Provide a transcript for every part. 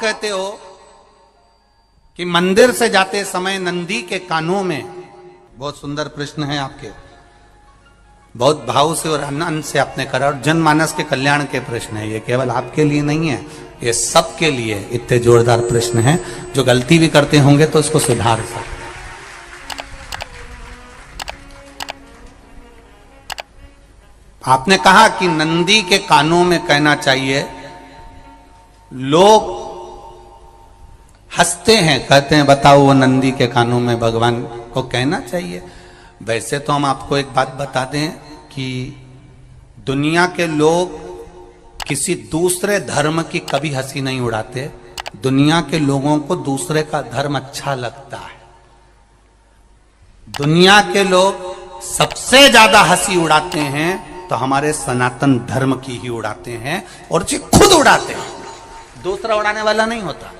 कहते हो कि मंदिर से जाते समय नंदी के कानों में, बहुत सुंदर प्रश्न है आपके, बहुत भाव से और आनंद से आपने करा, और जनमानस के कल्याण के प्रश्न है ये, केवल आपके लिए नहीं है, ये सबके लिए इतने जोरदार प्रश्न हैं। जो गलती भी करते होंगे तो इसको सुधार सकते। आपने कहा कि नंदी के कानों में कहना चाहिए, लोग हंसते हैं, कहते हैं बताओ वो नंदी के कानों में भगवान को कहना चाहिए। वैसे तो हम आपको एक बात बता दें कि दुनिया के लोग किसी दूसरे धर्म की कभी हंसी नहीं उड़ाते। दुनिया के लोगों को दूसरे का धर्म अच्छा लगता है। दुनिया के लोग सबसे ज्यादा हंसी उड़ाते हैं तो हमारे सनातन धर्म की ही उड़ाते हैं, और जी खुद उड़ाते हैं, दूसरा उड़ाने वाला नहीं होता।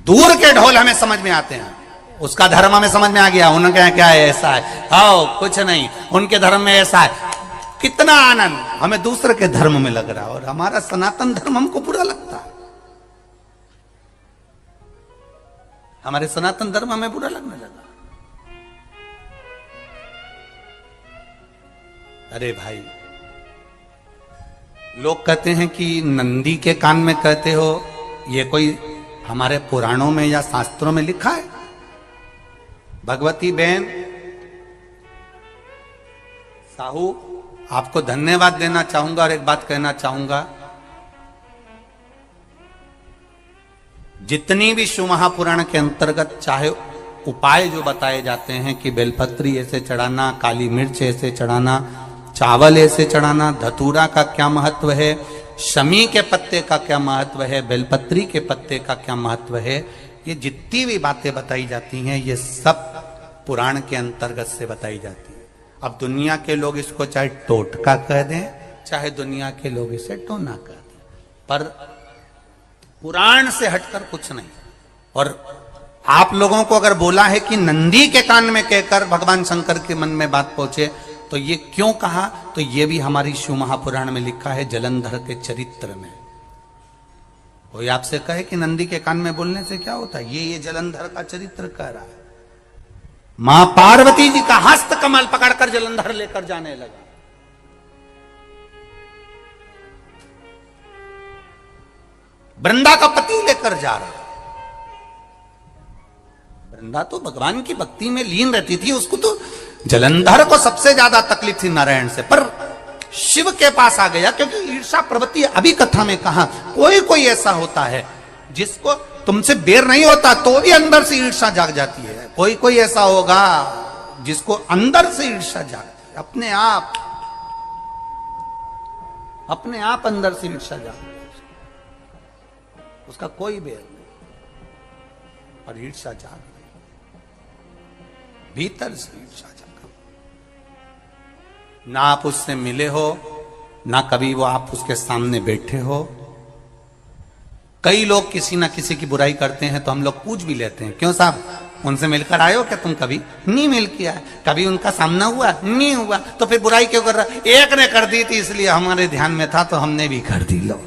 दूर के ढोल हमें समझ में आते हैं, उसका धर्म हमें समझ में आ गया, उनके यहाँ क्या है, ऐसा है, आओ कुछ नहीं, उनके धर्म में ऐसा है, कितना आनंद हमें दूसरे के धर्म में लग रहा है, और हमारा सनातन धर्म हमको बुरा लगता है। हमारे सनातन धर्म हमें बुरा लगने लगा। अरे भाई, लोग कहते हैं कि नंदी के कान में कहते हो, ये कोई हमारे पुराणों में या शास्त्रों में लिखा है? भगवती बहन साहू, आपको धन्यवाद देना चाहूंगा और एक बात कहना चाहूंगा, जितनी भी शिव महापुराण के अंतर्गत चाहे उपाय जो बताए जाते हैं कि बेलपत्री ऐसे चढ़ाना, काली मिर्च ऐसे चढ़ाना, चावल ऐसे चढ़ाना, धतूरा का क्या महत्व है, शमी के पत्ते का क्या महत्व है, बेलपत्री के पत्ते का क्या महत्व है, ये जितनी भी बातें बताई जाती हैं ये सब पुराण के अंतर्गत से बताई जाती है। अब दुनिया के लोग इसको चाहे टोटका कह दें, चाहे दुनिया के लोग इसे टोना कह दें, पर पुराण से हटकर कुछ नहीं। और आप लोगों को अगर बोला है कि नंदी के कान में कहकर भगवान शंकर के मन में बात पहुंचे, तो ये क्यों कहा, तो ये भी हमारी शिव महापुराण में लिखा है, जलंधर के चरित्र में। कोई आपसे कहे कि नंदी के कान में बोलने से क्या होता है, ये जलंधर का चरित्र कह रहा है। मां पार्वती जी का हस्त कमल पकड़कर जलंधर लेकर जाने लगा। वृंदा का पति लेकर जा रहा। वृंदा तो भगवान की भक्ति में लीन रहती थी, उसको तो जलंधर को सबसे ज्यादा तकलीफ थी नारायण से, पर शिव के पास आ गया, क्योंकि ईर्षा प्रवृत्ति, अभी कथा में कहा, कोई कोई ऐसा होता है जिसको तुमसे बेर नहीं होता तो भी अंदर से ईर्षा जाग जाती है। कोई कोई ऐसा होगा जिसको अंदर से ईर्षा जागती है, अपने आप अंदर से ईर्षा जागती है, उसका कोई बेर नहीं, पर ईर्षा जाग गई, भीतर से ईर्षा जाग। ना आप उससे मिले हो, ना कभी वो आप उसके सामने बैठे हो। कई लोग किसी ना किसी की बुराई करते हैं तो हम लोग पूछ भी लेते हैं, क्यों साहब उनसे मिलकर आए हो क्या तुम? कभी नहीं मिल किया, कभी उनका सामना हुआ नहीं हुआ, तो फिर बुराई क्यों कर रहा? एक ने कर दी थी इसलिए हमारे ध्यान में था तो हमने भी कर दी। लो,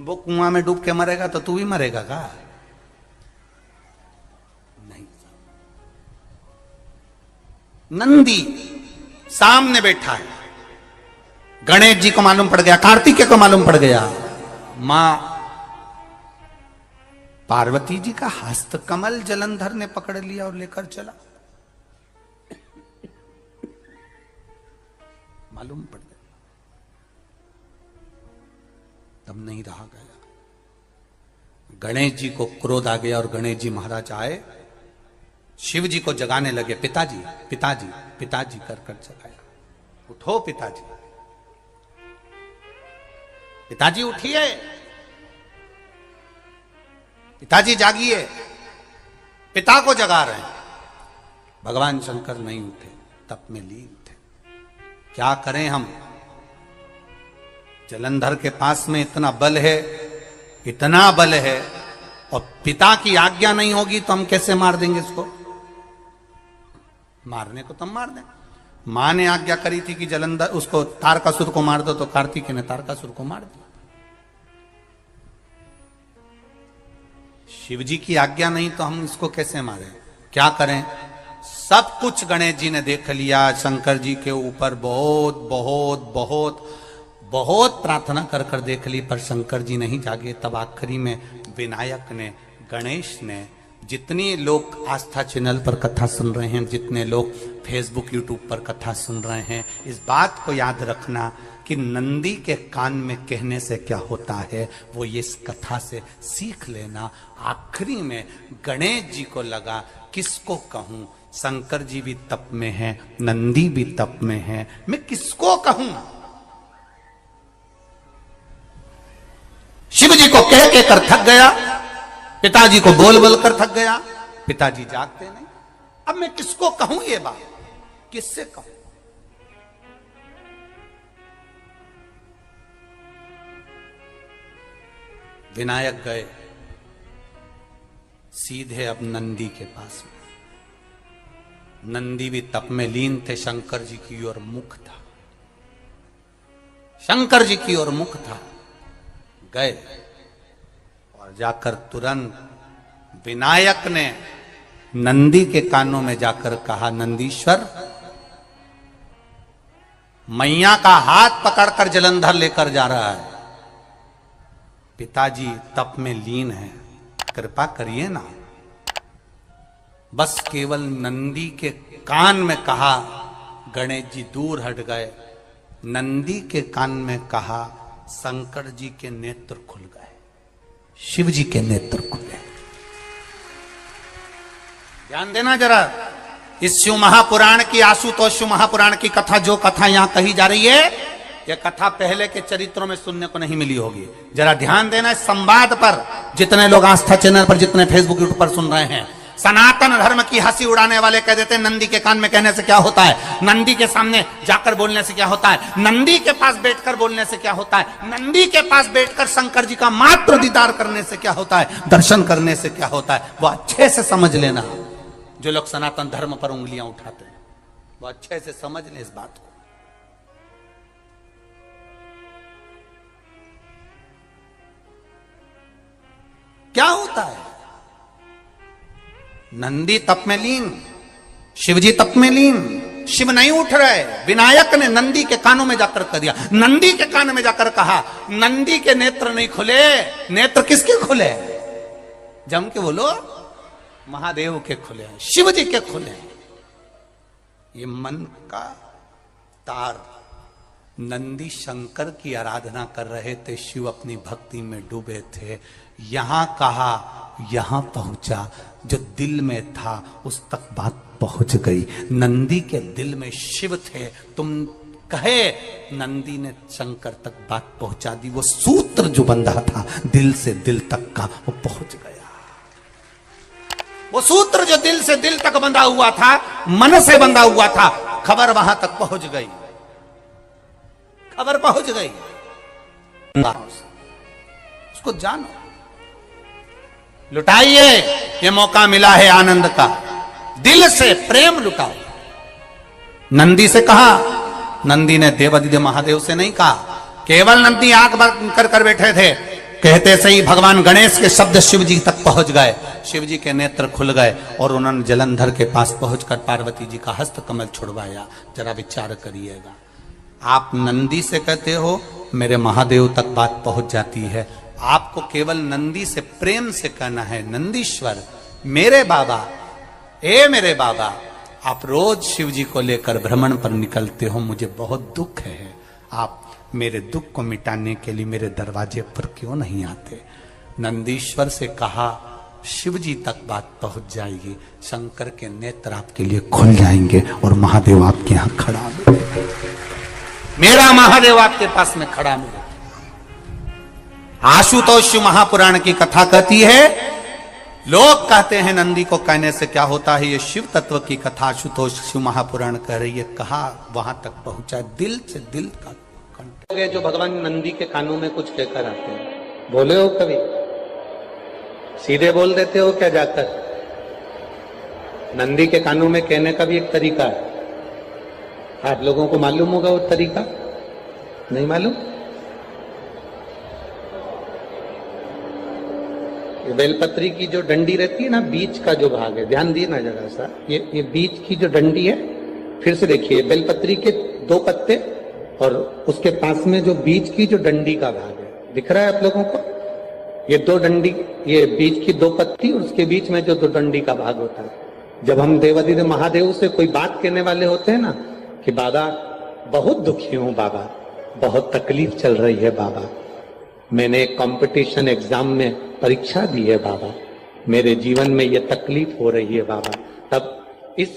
वो कुआं में डूब के मरेगा तो तू भी मरेगा का? नहीं। नंदी सामने बैठा है, गणेश जी को मालूम पड़ गया, कार्तिकेय को मालूम पड़ गया, मां पार्वती जी का हस्त कमल जलंधर ने पकड़ लिया और लेकर चला। मालूम पड़ गया, तब नहीं रहा गया। गणेश जी को क्रोध आ गया और गणेश जी महाराज आए, शिव जी को जगाने लगे, पिताजी पिताजी पिताजी कर कर जगाया, उठो पिताजी, पिताजी उठिए, पिताजी जागिए, पिता को जगा रहे हैं। भगवान शंकर नहीं उठे, तप में लीन थे। क्या करें हम? जलंधर के पास में इतना बल है, इतना बल है, और पिता की आज्ञा नहीं होगी तो हम कैसे मार देंगे इसको? मारने को तो हम मार दें। मां ने आज्ञा करी थी कि जलंधर उसको तारकासुर को मार दो, तो कार्तिकेय ने तारकासुर को मार दिया। शिव जी की आज्ञा नहीं तो हम इसको कैसे मारें? क्या करें? सब कुछ गणेश जी ने देख लिया, शंकर जी के ऊपर बहुत बहुत बहुत बहुत प्रार्थना कर कर देख ली, पर शंकर जी नहीं जागे। तब आखिरी में विनायक ने, गणेश ने, जितने लोग आस्था चैनल पर कथा सुन रहे हैं, जितने लोग फेसबुक यूट्यूब पर कथा सुन रहे हैं, इस बात को याद रखना कि नंदी के कान में कहने से क्या होता है वो ये इस कथा से सीख लेना। आखिरी में गणेश जी को लगा किसको कहूं, शंकर जी भी तप में है, नंदी भी तप में है, मैं किसको कहूं? शिव जी को कह के कर थक गया, पिताजी को बोल बोल कर थक गया, पिताजी जागते नहीं। अब मैं किसको कहूं ये बात, किससे कहूं? विनायक गए सीधे अब नंदी के पास में। नंदी भी तप में लीन थे, शंकर जी की ओर मुख था, शंकर जी की ओर मुख था। गए और जाकर तुरंत विनायक ने नंदी के कानों में जाकर कहा, नंदीश्वर, मैया का हाथ पकड़कर जलंधर लेकर जा रहा है, पिताजी तप में लीन है, कृपा करिए ना। बस केवल नंदी के कान में कहा, गणेश जी दूर हट गए। नंदी के कान में कहा, शंकर जी के नेत्र खुल गए, शिव जी के नेत्र खुले। ध्यान देना जरा, इस शिव महापुराण की, आशुतोष शिव महापुराण की कथा, जो कथा यहां कही जा रही है, यह कथा पहले के चरित्रों में सुनने को नहीं मिली होगी। जरा ध्यान देना इस संवाद पर, जितने लोग आस्था चैनल पर, जितने फेसबुक यूट्यूब पर सुन रहे हैं। सनातन धर्म की हंसी उड़ाने वाले कह देते हैं नंदी के कान में कहने से क्या होता है, नंदी के सामने जाकर बोलने से क्या होता है, नंदी के पास बैठकर बोलने से क्या होता है, नंदी के पास बैठकर शंकर जी का मात्र दीदार करने से क्या होता है, दर्शन करने से क्या होता है। वो अच्छे से समझ लेना, जो लोग सनातन धर्म पर उंगलियां उठाते हैं वो अच्छे से समझ ले इस बात को। क्या होता है, नंदी तप में लीन, शिवजी तप में लीन, शिव नहीं उठ रहे। विनायक ने नंदी के कानों में जाकर कर दिया, नंदी के कान में जाकर कहा, नंदी के नेत्र नहीं खुले। नेत्र किसके खुले? जम के बोलो, महादेव के खुले हैं, शिव जी के खुले हैं। ये मन का तार, नंदी शंकर की आराधना कर रहे थे, शिव अपनी भक्ति में डूबे थे। यहां कहा, यहां पहुंचा, जो दिल में था उस तक बात पहुंच गई। नंदी के दिल में शिव थे, तुम कहे, नंदी ने शंकर तक बात पहुंचा दी। वो सूत्र जो बंधा था दिल से दिल तक का, वो पहुंच गया। वो सूत्र जो दिल से दिल तक बंधा हुआ था, मन से बंधा हुआ था, खबर वहां तक पहुंच गई, खबर पहुंच गई। उसको जानो, लुटाइए, ये मौका मिला है आनंद का, दिल से प्रेम लुटाओ। नंदी से कहा, नंदी ने देवादिदेव महादेव से नहीं कहा। केवल नंदी आंख बंद कर कर बैठे थे, कहते से ही भगवान गणेश के शब्द शिव जी तक पहुंच गए। शिव जी के नेत्र खुल गए और उन्होंने जलंधर के पास पहुंचकर पार्वती जी का हस्त कमल छुड़वाया। जरा विचार करिएगा, आप नंदी से कहते हो मेरे महादेव तक बात पहुंच जाती है, आपको केवल नंदी से प्रेम से कहना है, नंदीश्वर मेरे बाबा, ए मेरे बाबा, आप रोज शिव जी को लेकर भ्रमण पर निकलते हो, मुझे बहुत दुख है, आप मेरे दुख को मिटाने के लिए मेरे दरवाजे पर क्यों नहीं आते? नंदीश्वर से कहा, शिव जी तक बात पहुंच जाएगी, शंकर के नेत्र आपके लिए खुल जाएंगे और महादेव आपके यहां खड़ा मिलेगा, मेरा महादेव आपके पास में खड़ा मिलेगा। आशुतोष महापुराण की कथा कहती है, लोग कहते हैं नंदी को कहने से क्या होता है, ये शिव तत्व की कथा आशुतोष शिव महापुराण कह रही है। कहा वहां तक पहुंचा, दिल से दिल का कंठ। जो भगवान नंदी के कानों में कुछ कहकर आते हैं, बोले हो कभी? सीधे बोल देते हो क्या जाकर? नंदी के कानों में कहने का भी एक तरीका है, आप लोगों को मालूम होगा वो तरीका, नहीं मालूम? बेलपत्री की जो डंडी रहती है ना, बीच का जो भाग है, ध्यान दिए ना जरा सा, ये बीच की जो डंडी है, फिर से देखिए, बेलपत्री के 2 पत्ते और उसके पास में जो बीच की जो डंडी का भाग है, दिख रहा है आप लोगों को? ये 2 डंडी, ये बीच की 2 पत्ती और उसके बीच में जो 2 डंडी का भाग होता है। जब हम देवादिदेव महादेव से कोई बात कहने वाले होते हैं ना कि बाबा बहुत दुखी हूं, बाबा बहुत तकलीफ चल रही है, बाबा मैंने एक कंपटीशन एग्जाम में परीक्षा दी है, बाबा मेरे जीवन में ये तकलीफ हो रही है, बाबा, तब इस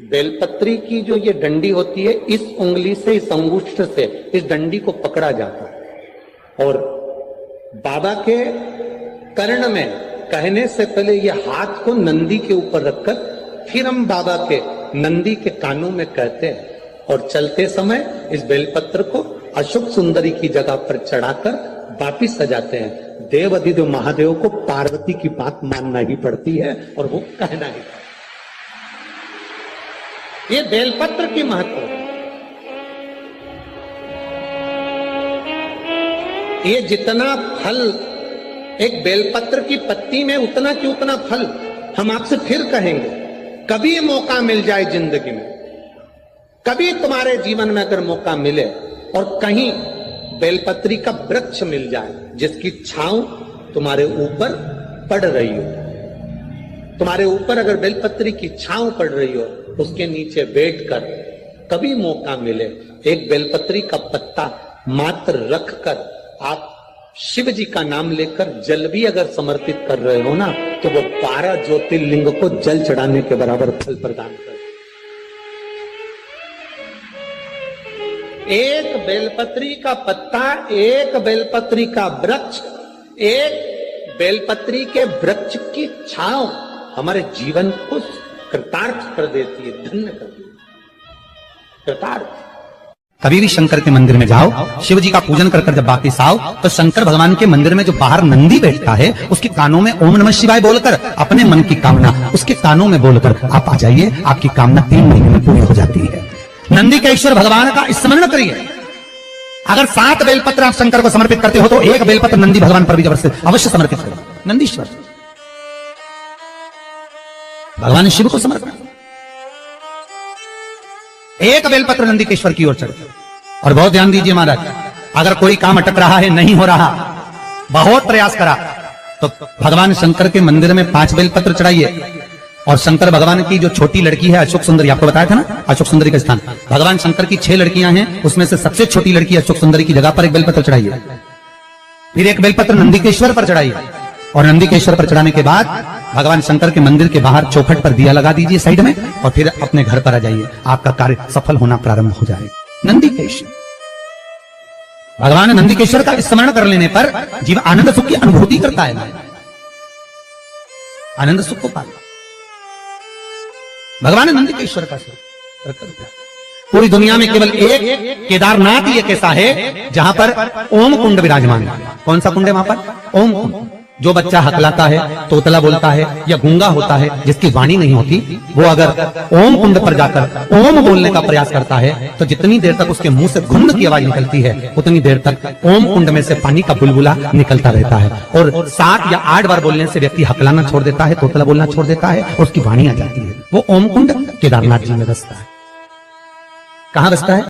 बेलपत्री की जो ये डंडी होती है, इस उंगली से, इस अंगुष्ठ से इस डंडी को पकड़ा जाता है और बाबा के कर्ण में कहने से पहले ये हाथ को नंदी के ऊपर रखकर फिर हम बाबा के नंदी के कानों में कहते हैं और चलते समय इस बेलपत्र को अशोक सुंदरी की जगह पर चढ़ाकर वापिस सजाते हैं। देव अधिदेव महादेव को पार्वती की बात मानना ही पड़ती है और वो कहना ही पड़ता है। ये बेलपत्र की महत्व है। ये जितना फल एक बेलपत्र की पत्ती में, उतना की उतना फल हम आपसे फिर कहेंगे। कभी मौका मिल जाए जिंदगी में, कभी तुम्हारे जीवन में अगर मौका मिले और कहीं बेलपत्री का वृक्ष मिल जाए जिसकी छांव तुम्हारे ऊपर पड़ रही हो, तुम्हारे ऊपर अगर बेलपत्री की छांव पड़ रही हो, उसके नीचे बैठकर कभी मौका मिले, एक बेलपत्री का पत्ता मात्र रखकर आप शिव जी का नाम लेकर जल भी अगर समर्पित कर रहे हो ना, तो वो 12 ज्योतिर्लिंग को जल चढ़ाने के बराबर फल प्रदान कर। एक बेलपत्री का पत्ता, एक बेलपत्री का वृक्ष, एक बेलपत्री के वृक्ष की छांव हमारे जीवन को कृतार्थ कर देती है, धन्य कर देती है, कृतार्थ। कभी भी शंकर के मंदिर में जाओ, शिव जी का पूजन कर जब वापिस आओ, तो शंकर भगवान के मंदिर में जो बाहर नंदी बैठता है, उसके कानों में ओम नमः शिवाय बोलकर अपने मन की कामना उसके कानों में बोलकर आप आ जाइए, आपकी कामना 3 महीने में पूरी हो जाती है। नंदी के ईश्वर भगवान का स्मरण करिए। अगर 7 बेलपत्र आप शंकर को समर्पित करते हो तो 1 बेलपत्र नंदी भगवान पर भी जबरदस्त अवश्य समर्पित करो। नंदीश्वर भगवान शिव को समर्पित, 1 बेलपत्र नंदी के ईश्वर की ओर चढ़े। और बहुत ध्यान दीजिए महाराज, अगर कोई काम अटक रहा है, नहीं हो रहा, बहुत प्रयास करा, तो भगवान शंकर के मंदिर में 5 बेलपत्र चढ़ाइए। और शंकर भगवान की जो छोटी लड़की है अशोक सुंदरी, आपको बताया था ना अशोक सुंदरी का स्थान, भगवान शंकर की 6 लड़कियां हैं, उसमें से सबसे छोटी लड़की अशोक सुंदरी की जगह पर 1 बेलपत्र चढ़ाइए। फिर 1 बेलपत्र नंदीकेश्वर पर चढ़ाइए और नंदीकेश्वर पर चढ़ाने के बाद भगवान शंकर के मंदिर के बाहर चौखट पर दिया लगा दीजिए साइड में, और फिर अपने घर पर आ जाइए, आपका कार्य सफल होना प्रारंभ हो जाएगा। नंदीकेश्वर भगवान नंदीकेश्वर का स्मरण कर लेने पर जीव आनंद सुख की अनुभूति करता है, आनंद सुख को पाता। भगवान नंदीकेश्वर का पूरी दुनिया में केवल एक केदारनाथ ही एक ऐसा है जहां पर ओम कुंड विराजमान है। कौन सा कुंड है वहां पर? ओम कुंड। जो बच्चा हकलाता है, तोतला बोलता है या गूंगा होता है, जिसकी वाणी नहीं होती, वो अगर ओम कुंड पर जाकर ओम बोलने का प्रयास करता है तो जितनी देर तक उसके मुंह से घुंड की आवाज निकलती है, उतनी देर तक ओम कुंड में से पानी का बुलबुला निकलता रहता है। और 7 या 8 बार बोलने से व्यक्ति हकलाना छोड़ देता है, तोतला बोलना छोड़ देता है और उसकी वाणी आ जाती है। वो ओम कुंड केदारनाथ जी में बसता है। कहां बसता है?